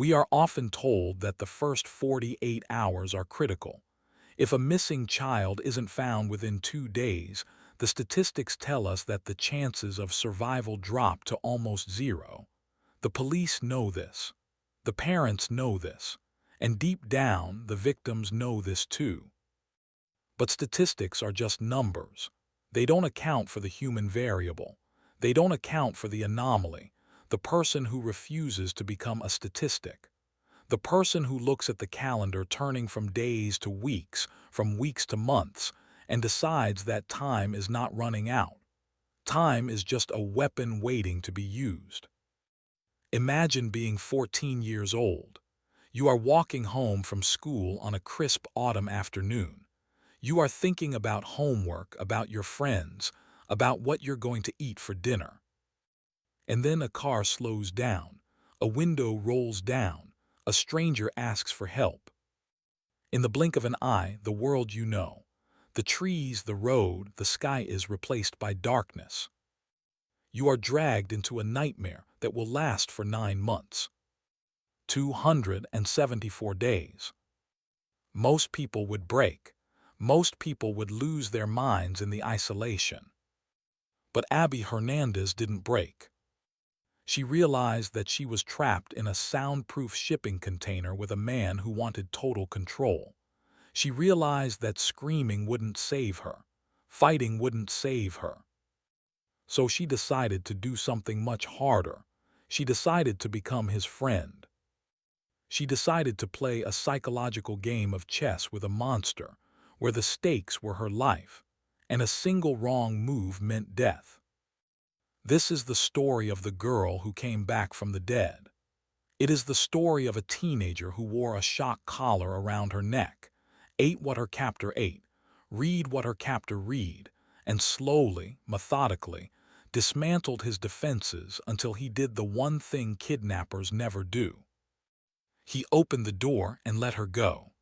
We are often told that the first 48 hours are critical. If a missing child isn't found within 2 days, the statistics tell us that the chances of survival drop to almost zero. The police know this. The parents know this. And deep down, the victims know this too. But statistics are just numbers. They don't account for the human variable. They don't account for the anomaly, the person who refuses to become a statistic. The person who looks at the calendar turning from days to weeks, from weeks to months, and decides that time is not running out. Time is just a weapon waiting to be used. Imagine being 14 years old. You are walking home from school on a crisp autumn afternoon. You are thinking about homework, about your friends, about what you're going to eat for dinner. And then a car slows down, a window rolls down, a stranger asks for help. In the blink of an eye, the world you know, the trees, the road, the sky is replaced by darkness. You are dragged into a nightmare that will last for 9 months. 274 days. Most people would break. Most people would lose their minds in the isolation. But Abby Hernandez didn't break. She realized that she was trapped in a soundproof shipping container with a man who wanted total control. She realized that screaming wouldn't save her. Fighting wouldn't save her. So she decided to do something much harder. She decided to become his friend. She decided to play a psychological game of chess with a monster, where the stakes were her life, and a single wrong move meant death. This is the story of the girl who came back from the dead. It is the story of a teenager who wore a shock collar around her neck, ate what her captor ate, read what her captor read, and slowly, methodically, dismantled his defenses until he did the one thing kidnappers never do. He opened the door and let her go.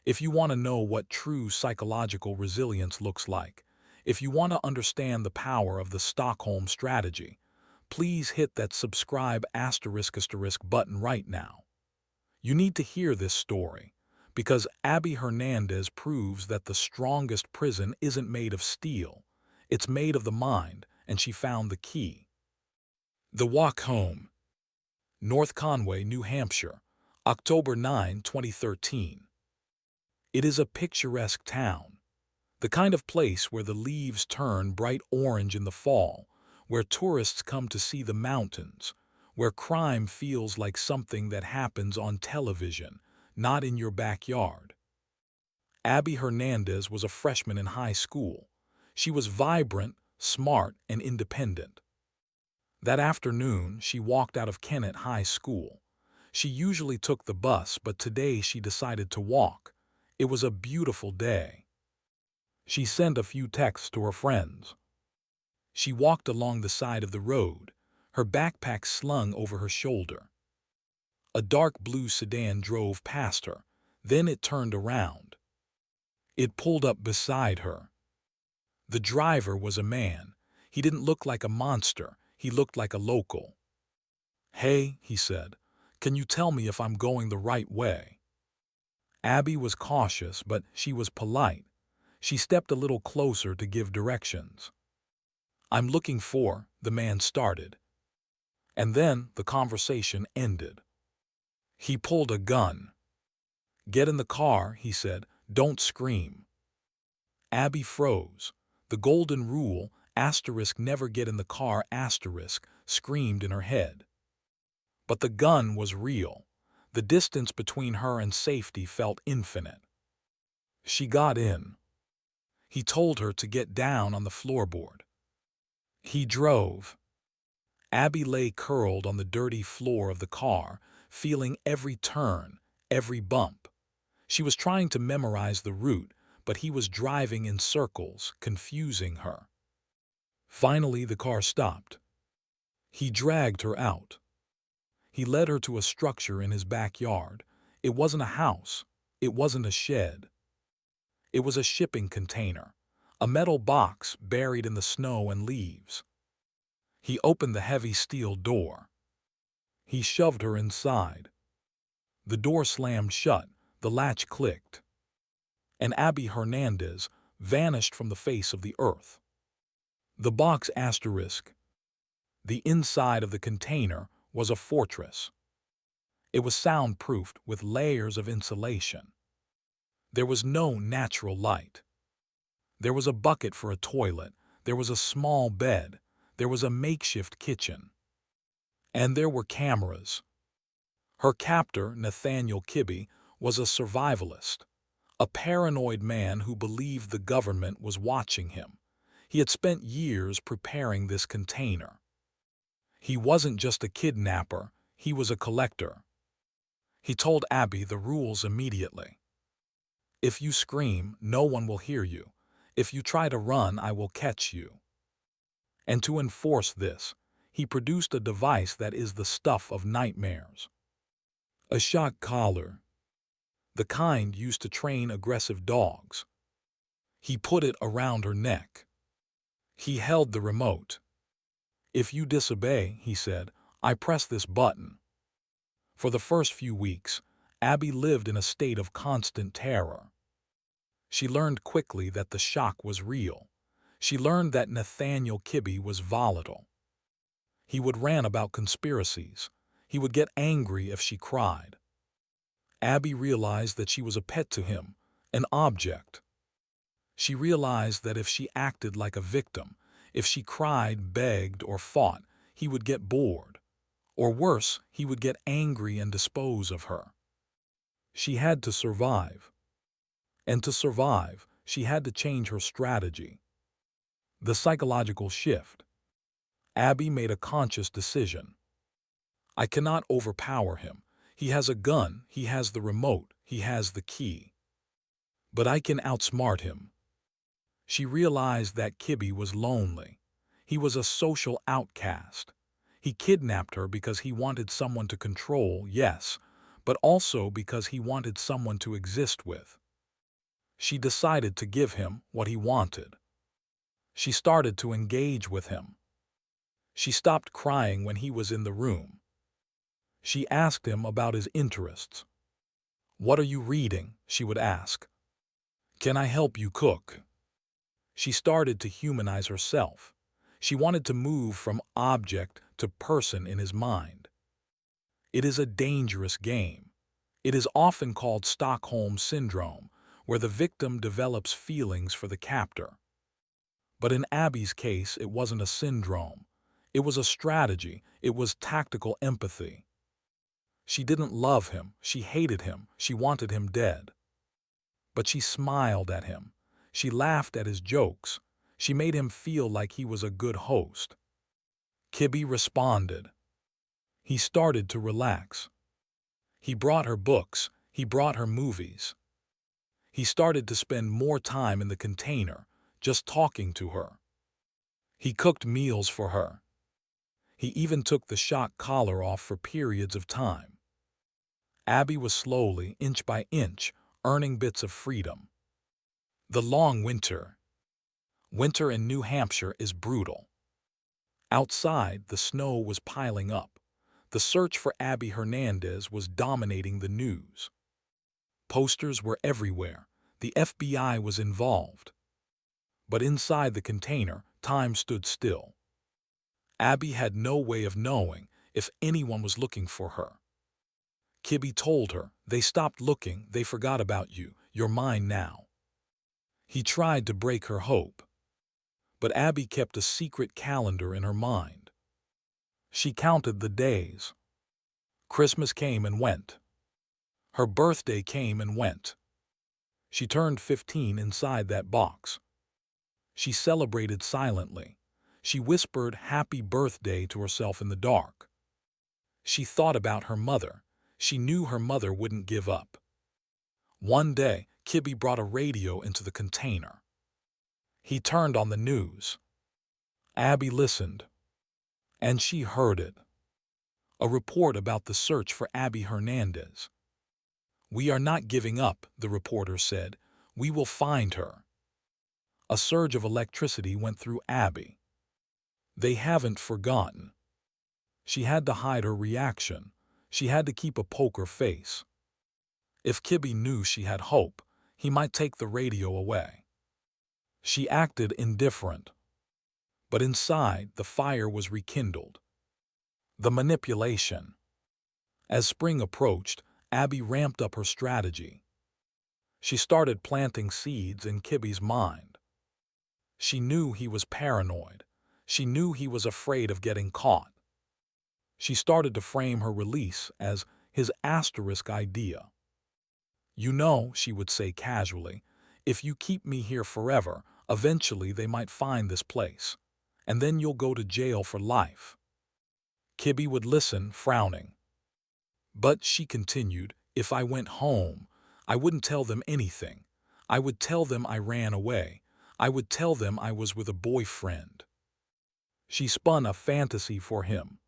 If you want to know what true psychological resilience looks like, if you want to understand the power of the Stockholm strategy, please hit that subscribe *** button right now. You need to hear this story, because Abby Hernandez proves that the strongest prison isn't made of steel, it's made of the mind, and she found the key. The Walk Home. North Conway, New Hampshire, October 9, 2013. It is a picturesque town, the kind of place where the leaves turn bright orange in the fall, where tourists come to see the mountains, where crime feels like something that happens on television, not in your backyard. Abby Hernandez was a freshman in high school. She was vibrant, smart, and independent. That afternoon, she walked out of Kennett High School. She usually took the bus, but today she decided to walk. It was a beautiful day. She sent a few texts to her friends. She walked along the side of the road, her backpack slung over her shoulder. A dark blue sedan drove past her, then it turned around. It pulled up beside her. The driver was a man. He didn't look like a monster, he looked like a local. "Hey," he said, "can you tell me if I'm going the right way?" Abby was cautious, but she was polite. She stepped a little closer to give directions. "I'm looking for," the man started. And then the conversation ended. He pulled a gun. "Get in the car," he said. "Don't scream." Abby froze. The golden rule, never get in the car, screamed in her head. But the gun was real. The distance between her and safety felt infinite. She got in. He told her to get down on the floorboard. He drove. Abby lay curled on the dirty floor of the car, feeling every turn, every bump. She was trying to memorize the route, but he was driving in circles, confusing her. Finally, the car stopped. He dragged her out. He led her to a structure in his backyard. It wasn't a house. It wasn't a shed. It was a shipping container, a metal box buried in the snow and leaves. He opened the heavy steel door. He shoved her inside. The door slammed shut, the latch clicked, and Abby Hernandez vanished from the face of the earth. The box asterisk. The inside of the container was a fortress. It was soundproofed with layers of insulation. There was no natural light. There was a bucket for a toilet, there was a small bed, there was a makeshift kitchen. And there were cameras. Her captor, Nathaniel Kibbe, was a survivalist, a paranoid man who believed the government was watching him. He had spent years preparing this container. He wasn't just a kidnapper, he was a collector. He told Abby the rules immediately. If you scream, no one will hear you. If you try to run, I will catch you. And to enforce this, he produced a device that is the stuff of nightmares. A shock collar, the kind used to train aggressive dogs. He put it around her neck. He held the remote. If you disobey, he said, I press this button. For the first few weeks, Abby lived in a state of constant terror. She learned quickly that the shock was real. She learned that Nathaniel Kibbe was volatile. He would rant about conspiracies. He would get angry if she cried. Abby realized that she was a pet to him, an object. She realized that if she acted like a victim, if she cried, begged, or fought, he would get bored. Or worse, he would get angry and dispose of her. She had to survive. And to survive, she had to change her strategy. The psychological shift. Abby made a conscious decision. I cannot overpower him. He has a gun, he has the remote, he has the key. But I can outsmart him. She realized that Kibbe was lonely. He was a social outcast. He kidnapped her because he wanted someone to control, yes, but also because he wanted someone to exist with. She decided to give him what he wanted. She started to engage with him. She stopped crying when he was in the room. She asked him about his interests. What are you reading? She would ask. Can I help you cook? She started to humanize herself. She wanted to move from object to person in his mind. It is a dangerous game. It is often called Stockholm Syndrome, where the victim develops feelings for the captor. But in Abby's case, it wasn't a syndrome. It was a strategy. It was tactical empathy. She didn't love him. She hated him. She wanted him dead. But she smiled at him. She laughed at his jokes. She made him feel like he was a good host. Kibbe responded. He started to relax. He brought her books. He brought her movies. He started to spend more time in the container, just talking to her. He cooked meals for her. He even took the shock collar off for periods of time. Abby was slowly, inch by inch, earning bits of freedom. The long winter. Winter in New Hampshire is brutal. Outside, the snow was piling up. The search for Abby Hernandez was dominating the news. Posters were everywhere. The FBI was involved. But inside the container, time stood still. Abby had no way of knowing if anyone was looking for her. Kibbe told her, they stopped looking, they forgot about you, you're mine now. He tried to break her hope. But Abby kept a secret calendar in her mind. She counted the days. Christmas came and went. Her birthday came and went. She turned 15 inside that box. She celebrated silently. She whispered happy birthday to herself in the dark. She thought about her mother. She knew her mother wouldn't give up. One day, Kibbe brought a radio into the container. He turned on the news. Abby listened. And she heard it. A report about the search for Abby Hernandez. We are not giving up, the reporter said. We will find her. A surge of electricity went through Abby. They haven't forgotten. She had to hide her reaction. She had to keep a poker face. If Kibby knew she had hope, he might take the radio away. She acted indifferent, but inside the fire was rekindled. The manipulation. As spring approached, Abby ramped up her strategy. She started planting seeds in Kibby's mind. She knew he was paranoid. She knew he was afraid of getting caught. She started to frame her release as his asterisk idea. You know, she would say casually, if you keep me here forever, eventually they might find this place, and then you'll go to jail for life. Kibby would listen, frowning. But, she continued, if I went home, I wouldn't tell them anything. I would tell them I ran away. I would tell them I was with a boyfriend. She spun a fantasy for him.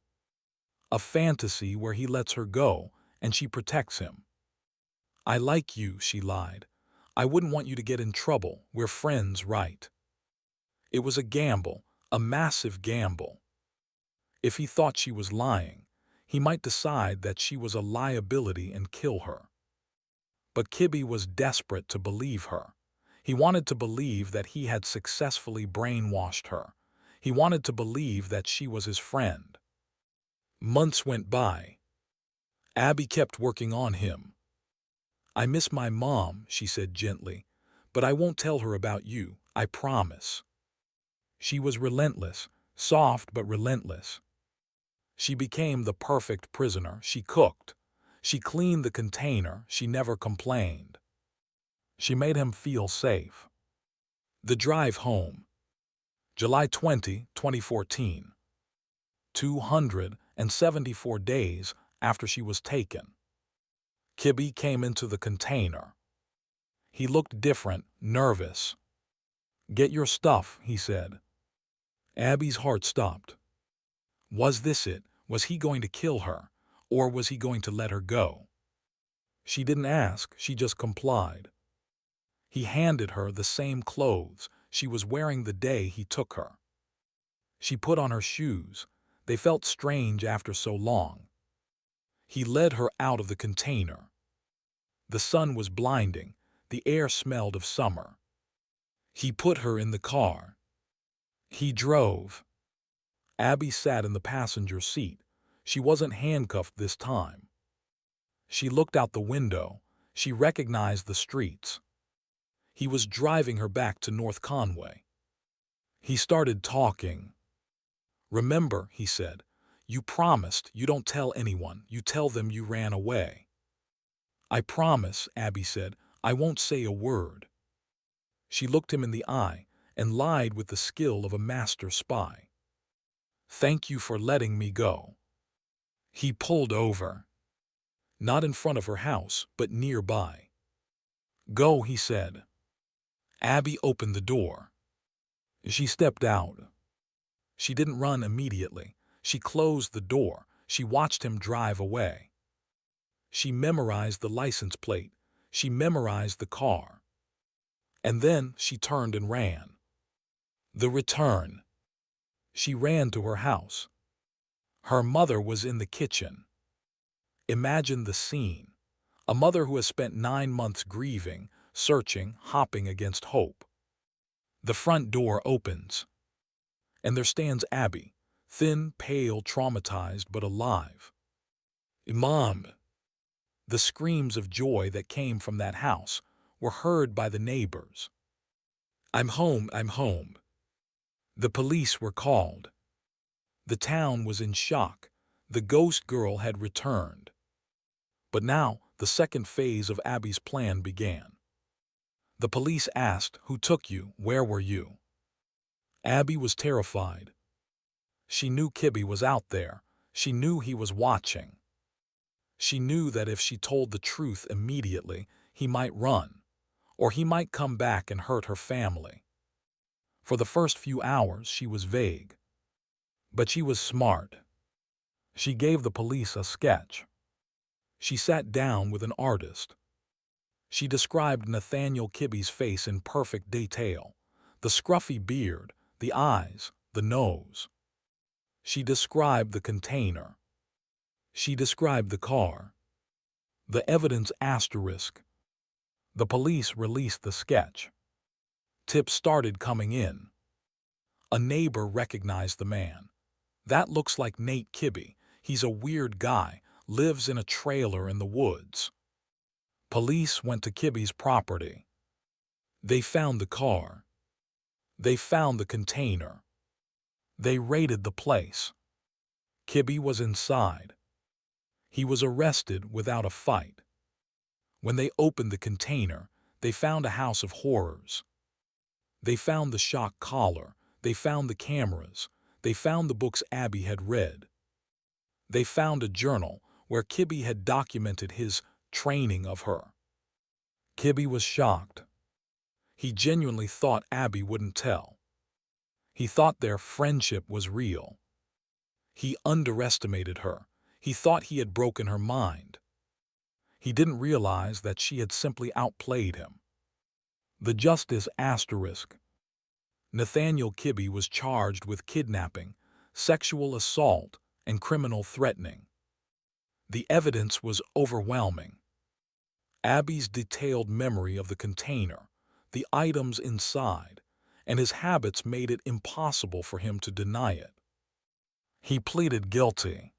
A fantasy where he lets her go and she protects him. I like you, she lied. I wouldn't want you to get in trouble. We're friends, right? It was a gamble, a massive gamble. If he thought she was lying, he might decide that she was a liability and kill her. But Kibby was desperate to believe her. He wanted to believe that he had successfully brainwashed her. He wanted to believe that she was his friend. Months went by. Abby kept working on him. I miss my mom, she said gently, but I won't tell her about you, I promise. She was relentless, soft but relentless. She became the perfect prisoner. She cooked. She cleaned the container. She never complained. She made him feel safe. The drive home. July 20, 2014. 274 days after she was taken. Kibby came into the container. He looked different, nervous. Get your stuff, he said. Abby's heart stopped. Was this it? Was he going to kill her? Or was he going to let her go? She didn't ask, she just complied. He handed her the same clothes she was wearing the day he took her. She put on her shoes. They felt strange after so long. He led her out of the container. The sun was blinding. The air smelled of summer. He put her in the car. He drove. Abby sat in the passenger seat. She wasn't handcuffed this time. She looked out the window. She recognized the streets. He was driving her back to North Conway. He started talking. Remember, he said, you promised you don't tell anyone. You tell them you ran away. I promise, Abby said, I won't say a word. She looked him in the eye and lied with the skill of a master spy. Thank you for letting me go. He pulled over. Not in front of her house, but nearby. Go, he said. Abby opened the door. She stepped out. She didn't run immediately. She closed the door. She watched him drive away. She memorized the license plate. She memorized the car. And then she turned and ran. The return. She ran to her house. Her mother was in the kitchen. Imagine the scene. A mother who has spent 9 months grieving, searching, hopping against hope. The front door opens. And there stands Abby, thin, pale, traumatized, but alive. Mom! The screams of joy that came from that house were heard by the neighbors. I'm home, I'm home. The police were called. The town was in shock. The ghost girl had returned. But now, the second phase of Abby's plan began. The police asked, who took you? Where were you? Abby was terrified. She knew Kibby was out there. She knew he was watching. She knew that if she told the truth immediately, he might run, or he might come back and hurt her family. For the first few hours, she was vague. But she was smart. She gave the police a sketch. She sat down with an artist. She described Nathaniel Kibby's face in perfect detail, the scruffy beard, the eyes, the nose. She described the container. She described the car. The evidence asterisk. The police released the sketch. Tips started coming in. A neighbor recognized the man. That looks like Nate Kibbe. He's a weird guy, lives in a trailer in the woods. Police went to Kibbe's property. They found the car. They found the container. They raided the place. Kibbe was inside. He was arrested without a fight. When they opened the container, they found a house of horrors. They found the shock collar. They found the cameras. They found the books Abby had read. They found a journal where Kibbe had documented his training of her. Kibbe was shocked. He genuinely thought Abby wouldn't tell. He thought their friendship was real. He underestimated her. He thought he had broken her mind. He didn't realize that she had simply outplayed him. The justice asterisk. Nathaniel Kibbe was charged with kidnapping, sexual assault, and criminal threatening. The evidence was overwhelming. Abby's detailed memory of the container, the items inside, and his habits made it impossible for him to deny it. He pleaded guilty.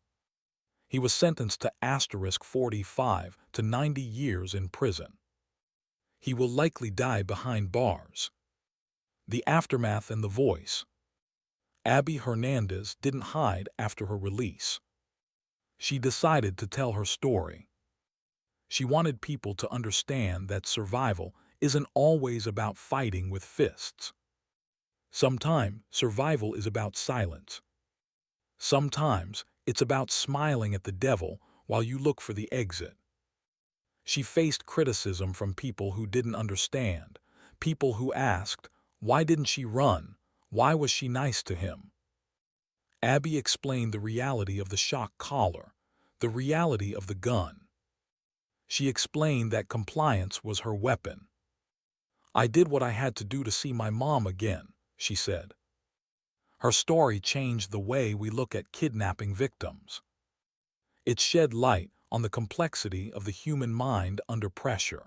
He was sentenced to asterisk 45 to 90 years in prison. He will likely die behind bars. The aftermath and the voice. Abby Hernandez didn't hide after her release. She decided to tell her story. She wanted people to understand that survival isn't always about fighting with fists. Sometimes survival is about silence. Sometimes it's about smiling at the devil while you look for the exit. She faced criticism from people who didn't understand, people who asked, why didn't she run? Why was she nice to him? Abby explained the reality of the shock collar, the reality of the gun. She explained that compliance was her weapon. I did what I had to do to see my mom again, she said. Her story changed the way we look at kidnapping victims. It shed light on the complexity of the human mind under pressure.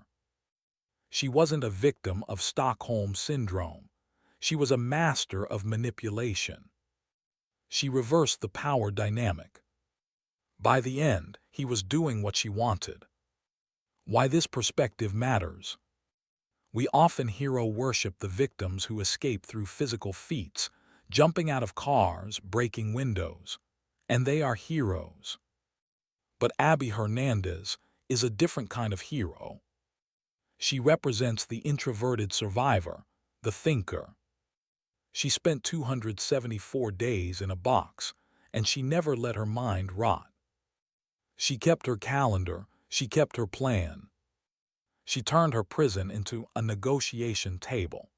She wasn't a victim of Stockholm syndrome. She was a master of manipulation. She reversed the power dynamic. By the end, he was doing what she wanted. Why this perspective matters. We often hero worship the victims who escape through physical feats, jumping out of cars, breaking windows, and they are heroes. But Abby Hernandez is a different kind of hero. She represents the introverted survivor, the thinker. She spent 274 days in a box, and she never let her mind rot. She kept her calendar, she kept her plan. She turned her prison into a negotiation table.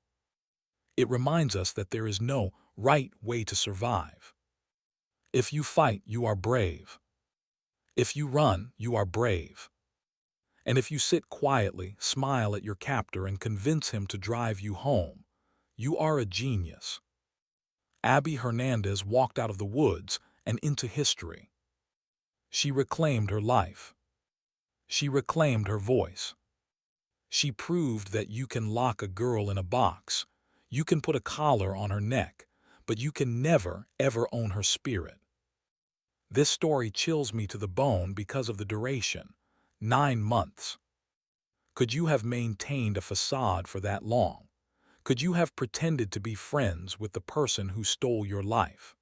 It reminds us that there is no right way to survive. If you fight, you are brave. If you run, you are brave. And if you sit quietly, smile at your captor, and convince him to drive you home, you are a genius. Abby Hernandez walked out of the woods and into history. She reclaimed her life. She reclaimed her voice. She proved that you can lock a girl in a box, you can put a collar on her neck, but you can never, ever own her spirit. This story chills me to the bone because of the duration. 9 months. Could you have maintained a facade for that long? Could you have pretended to be friends with the person who stole your life?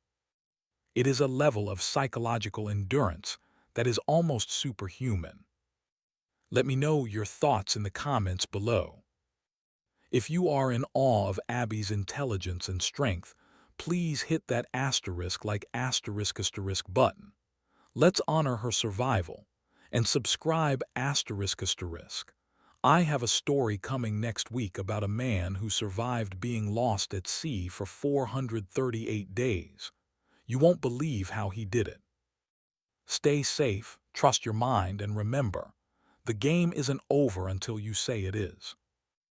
It is a level of psychological endurance that is almost superhuman. Let me know your thoughts in the comments below. If you are in awe of Abby's intelligence and strength, please hit that asterisk like asterisk button. Let's honor her survival. And subscribe asterisk. I have a story coming next week about a man who survived being lost at sea for 438 days. You won't believe how he did it. Stay safe, trust your mind, and remember, the game isn't over until you say it is.